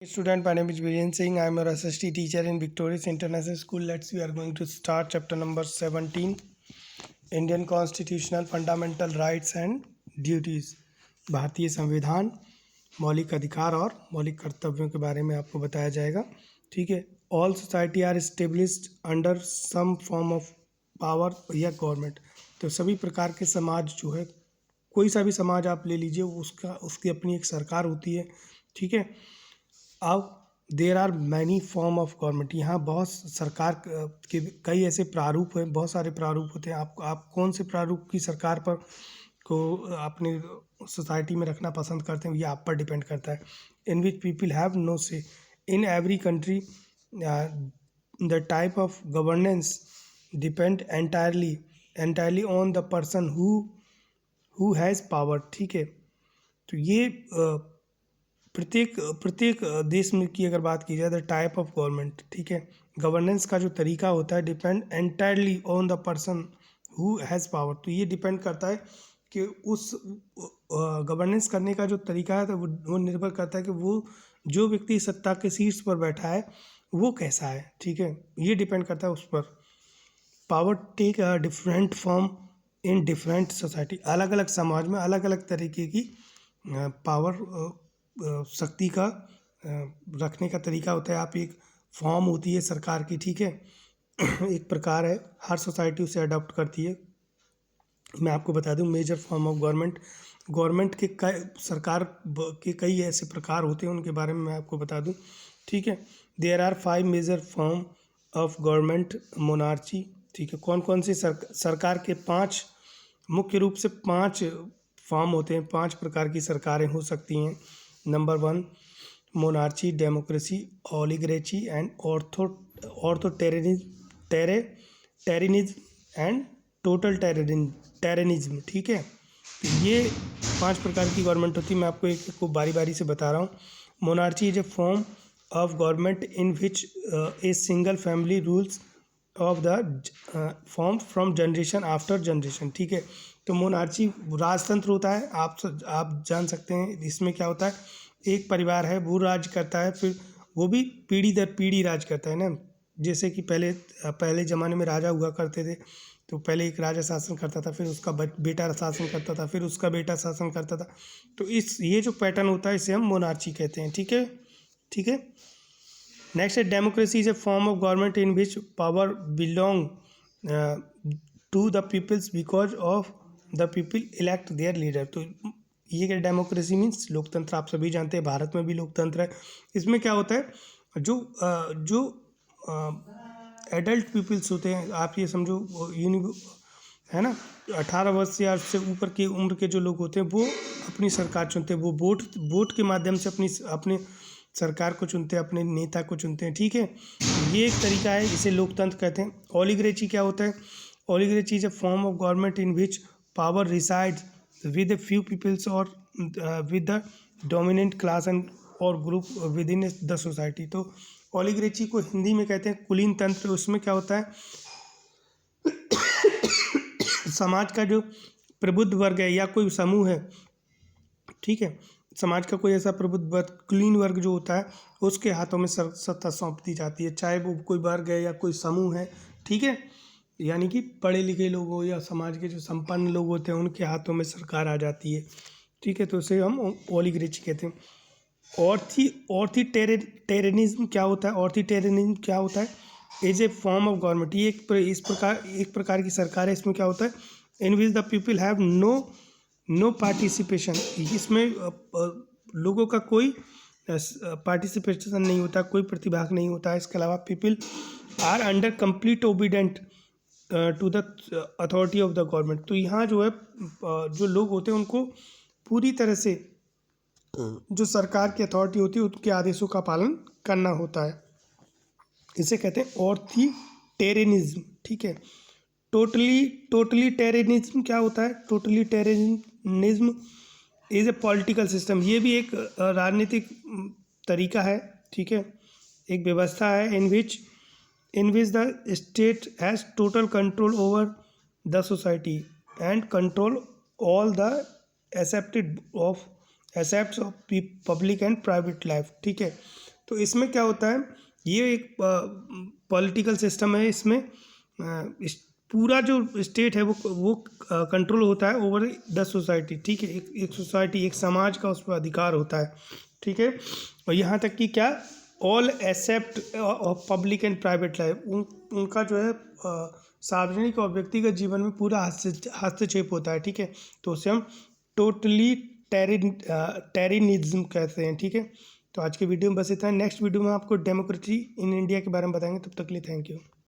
Student, my name is Viren Singh. I am your SST teacher in Victorious International School. We are going to start chapter number 17, Indian Constitutional Fundamental Rights and Duties. भारतीय संविधान, मौलिक अधिकार और मौलिक कर्तव्यों के बारे में आपको बताया जाएगा. ठीक है. All society are established under some form of power या गवर्नमेंट. तो सभी प्रकार के समाज जो है, कोई सा भी समाज आप ले लीजिए, उसकी अपनी एक सरकार होती है. ठीक है. अब there are many form of government. यहाँ बहुत सरकार के कई ऐसे प्रारूप हैं, बहुत सारे प्रारूप होते हैं. आप कौन से प्रारूप की सरकार पर को अपनी सोसाइटी में रखना पसंद करते हैं, ये आप पर डिपेंड करता है. In which people have no से in every country. The type of governance depend entirely on the person who has power. ठीक है. तो ये प्रत्येक देश में की अगर बात की जाए, द टाइप ऑफ गवर्नमेंट. ठीक है. गवर्नेंस का जो तरीका होता है depend entirely on the person who has power. तो ये डिपेंड करता है कि उस गवर्नेंस करने का जो तरीका है तो वो निर्भर करता है कि वो जो व्यक्ति सत्ता के शीर्ष पर बैठा है वो कैसा है. ठीक है. ये डिपेंड करता है उस पर. Power take a different form in different society. अलग अलग समाज में अलग अलग तरीके की पावर शक्ति का रखने का तरीका होता है. आप एक फॉर्म होती है सरकार की. ठीक है. एक प्रकार है, हर सोसाइटी उसे अडॉप्ट करती है. मैं आपको बता दूं, मेजर फॉर्म ऑफ गवर्नमेंट के सरकार के कई ऐसे प्रकार होते हैं, उनके बारे में मैं आपको बता दूं. ठीक है. There are 5 major form of government. Monarchy. ठीक है. कौन कौन सी सरकार के 5 मुख्य रूप से 5 फॉर्म होते हैं, 5 प्रकार की सरकारें हो सकती हैं. Number 1 monarchy, democracy, oligarchy and tyrannism and totalitarianism. ठीक है. तो ये 5 प्रकार की गवर्नमेंट होती है. मैं आपको एक को बारी बारी से बता रहा हूँ. Monarchy is a form of government in which a single family rules of the form from generation after generation. ठीक है. तो मोनार्ची राजतंत्र होता है. आप जान सकते हैं इसमें क्या होता है. एक परिवार है, वो राज करता है, फिर वो भी पीढ़ी दर पीढ़ी राज करता है ना. जैसे कि पहले ज़माने में राजा हुआ करते थे, तो पहले एक राजा शासन करता था, फिर उसका बेटा शासन करता था, फिर उसका बेटा शासन करता था. तो ये जो पैटर्न होता है इसे हम मोनार्ची कहते हैं. ठीक है. ठीक है. नेक्स्ट है democracy is a form of government in which power belong to the peoples because of the people elect their leader. तो ये क्या डेमोक्रेसी मीन्स लोकतंत्र. आप सभी जानते हैं भारत में भी लोकतंत्र है. इसमें क्या होता है, जो एडल्ट पीपल्स होते हैं, आप ये समझो है ना, 18 वर्ष या उससे ऊपर की उम्र के जो लोग होते हैं वो अपनी सरकार चुनते हैं. वो वोट के माध्यम से अपने सरकार को चुनते हैं, अपने नेता को चुनते हैं. ठीक है. ये एक तरीका है, इसे लोकतंत्र कहते हैं. ओलिगरेची क्या होता है. Oligarchy is a form of government in which power resides with a few peoples or with the dominant class and or group within the society. तो ओलिगरेची को हिंदी में कहते हैं कुलीन तंत्र. उसमें क्या होता है, समाज का जो प्रबुद्ध वर्ग है या कोई समूह है, ठीक है, समाज का कोई ऐसा प्रबुद्ध वर्ग, कुलीन वर्ग जो होता है, उसके हाथों में सत्ता सौंप दी जाती है, चाहे वो कोई वर्ग है या कोई समूह है. ठीक है. यानी कि पढ़े लिखे लोग हो या समाज के जो संपन्न लोग होते हैं उनके हाथों में सरकार आ जाती है. ठीक है. तो उसे हम ओलिगरेची कहते हैं. ऑर्थोटेरियनिज्म क्या होता है. ऑर्थोटेरियनिज्म क्या होता है. As a form of government. ये एक प्रकार की सरकार है. इसमें क्या होता है, in which the people have no participation. इसमें लोगों का कोई पार्टिसिपेशन नहीं होता, कोई प्रतिभाग नहीं होता है. इसके अलावा people are under complete obedient to the authority of the government. तो यहाँ जो है जो लोग होते हैं उनको पूरी तरह से जो सरकार की अथॉरिटी होती है उनके आदेशों का पालन करना होता है. इसे कहते हैं ऑर्थोटेरियनिज्म. ठीक है. टोटलिटेरियनिज्म क्या होता है. Totalitarianism is a political system. ये भी एक राजनीतिक तरीका है. ठीक है. एक व्यवस्था है in which the state has total control over the society and control all the assets of public and private life. ठीक है. तो इसमें क्या होता है, ये एक पॉलिटिकल सिस्टम है। इसमें पूरा जो स्टेट है वो कंट्रोल होता है ओवर द सोसाइटी, ठीक है। एक सोसाइटी, एक समाज का उस पर अधिकार होता है, ठीक है। और यहाँ तक कि क्या, all except public and private life, उनका जो है सार्वजनिक और व्यक्तिगत जीवन में पूरा हस्तक्षेप होता है, ठीक है। तो उसे हम टोटली टेरिनिज्म कहते हैं, ठीक है। तो आज के वीडियो में बस इतना है। नेक्स्ट वीडियो में आपको डेमोक्रेसी इन इंडिया के बारे में बताएंगे। तब तक के लिए थैंक यू।